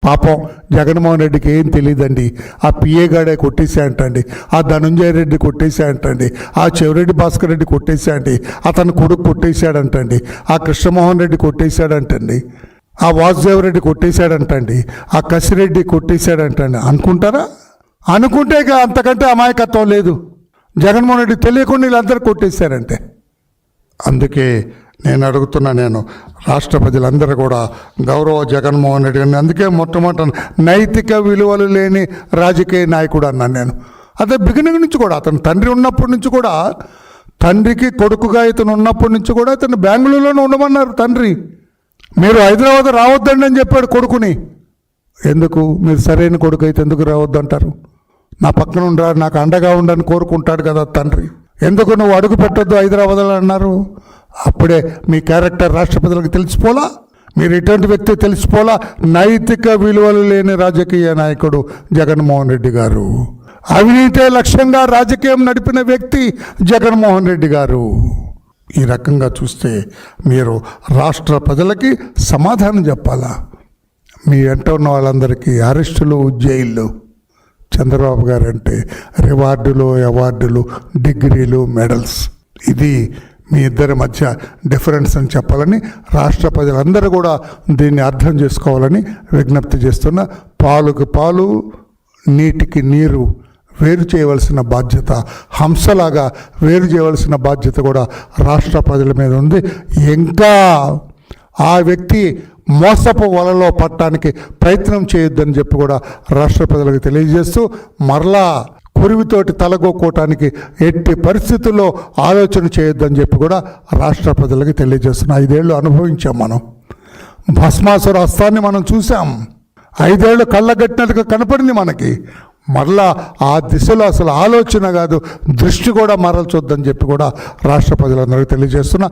పాపం జగన్మోహన్ రెడ్డికి ఏం తెలియదండి. ఆ పిఏ గాడే కొట్టేసాయంటండి, ఆ ధనుంజయ రెడ్డి కొట్టేసాయంటండి, ఆ చెవిరెడ్డి భాస్కర్ రెడ్డి కొట్టేసాయండి, అతని కొడుకు కొట్టేశాడంటండి, ఆ కృష్ణమోహన్ రెడ్డి కొట్టేశాడంటండి, ఆ వాసుదేవ్ రెడ్డి కొట్టేశాడంటండి, ఆ కసిరెడ్డి కొట్టేశాడంటండి అనుకుంటారా? అనుకుంటే ఇక అంతకంటే అమాయకత్వం లేదు. జగన్మోహన్ రెడ్డి తెలియకుండా వీళ్ళందరూ కొట్టేశారంటే. అందుకే నేను రాష్ట్ర ప్రజలందరూ కూడా గౌరవ జగన్మోహన్ రెడ్డి గారిని, అందుకే మొట్టమొదటి నైతిక విలువలు లేని రాజకీయ నాయకుడు అన్నాను నేను. అదే బిగినింగ్ నుంచి కూడా, అతను తండ్రి ఉన్నప్పటి నుంచి కూడా, తండ్రికి కొడుకుగా ఇతను ఉన్నప్పటి నుంచి కూడా ఇతను బెంగళూరులోనే ఉండమన్నారు తండ్రి. మీరు హైదరాబాద్ రావద్దండి అని చెప్పాడు కొడుకుని. ఎందుకు? మీరు సరైన కొడుకు అయితే ఎందుకు రావద్దంటారు? నా పక్కన ఉండరా, నాకు అండగా ఉండని కోరుకుంటాడు కదా తండ్రి. ఎందుకు నువ్వు అడుగు పెట్టొద్దు హైదరాబాద్లో అన్నారు? అప్పుడే మీ క్యారెక్టర్ రాష్ట్ర ప్రజలకు తెలిసిపోలా, మీరు ఎటువంటి వ్యక్తి తెలిసిపోలా. నైతిక విలువలు లేని రాజకీయ నాయకుడు జగన్మోహన్ రెడ్డి గారు. అవినీతే లక్ష్యంగా రాజకీయం నడిపిన వ్యక్తి జగన్మోహన్ రెడ్డి గారు. ఈ రకంగా చూస్తే మీరు రాష్ట్ర ప్రజలకి సమాధానం చెప్పాలా? మీ వెంట ఉన్న వాళ్ళందరికీ అరెస్టులు, జైళ్ళు. చంద్రబాబు గారు అంటే రివార్డులు, అవార్డులు, డిగ్రీలు, మెడల్స్. ఇది మీ ఇద్దరి మధ్య డిఫరెన్స్ అని చెప్పాలని రాష్ట్ర ప్రజలందరూ కూడా దీన్ని అర్థం చేసుకోవాలని విజ్ఞప్తి చేస్తున్న. పాలుకి పాలు, నీటికి నీరు వేరు చేయవలసిన బాధ్యత, హంసలాగా వేరు చేయవలసిన బాధ్యత కూడా రాష్ట్ర ప్రజల మీద ఉంది. ఇంకా ఆ వ్యక్తి మోసపు వలలో పట్టడానికి ప్రయత్నం చేయొద్దని చెప్పి కూడా రాష్ట్ర ప్రజలకు తెలియజేస్తూ, మరలా కురివితోటి తలగొక్కోవటానికి ఎట్టి పరిస్థితుల్లో ఆలోచన చేయొద్దని చెప్పి కూడా రాష్ట్ర ప్రజలకు తెలియజేస్తున్నాం. 5 ఏళ్ళు అనుభవించాం మనం. భస్మాసుర హస్తాన్ని మనం చూసాం. 5 ఏళ్ళు కళ్ళగట్టినట్టుగా కనపడింది మనకి. మరలా ఆ దిశలో అసలు ఆలోచన కాదు, దృష్టి కూడా మరల్చొద్దని చెప్పి కూడా రాష్ట్ర ప్రజలందరికీ తెలియజేస్తున్నా.